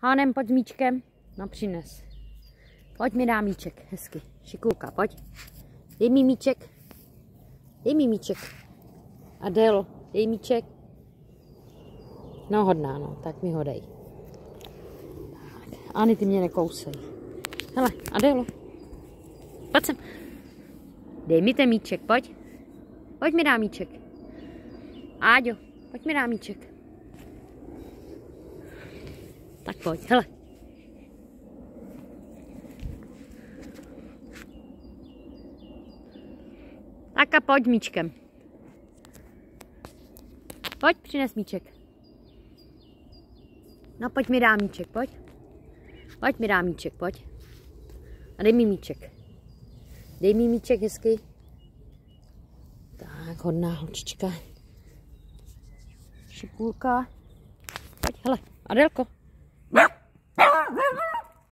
Hánem, pojď s míčkem. No přines. Pojď mi dá míček, hezky. Šikulka, pojď. Dej mi míček. Dej mi míček. Adélo, dej míček. No hodná, no, tak mi ho dej. Tak, Ani, ty mě nekousej. Hele, Adélo. Pojď sem. Dej mi ten míček, pojď. Pojď mi dá míček. Áďo, pojď mi dá míček. Tak pojď, hele. Tak a pojď míčkem. Pojď, přines míček. No pojď mi dá míček, pojď. Pojď mi dá míček, pojď. A dej mi míček. Dej mi míček hezky. Tak, hodná holčička. Šipulka. Pojď, hele, Adélko.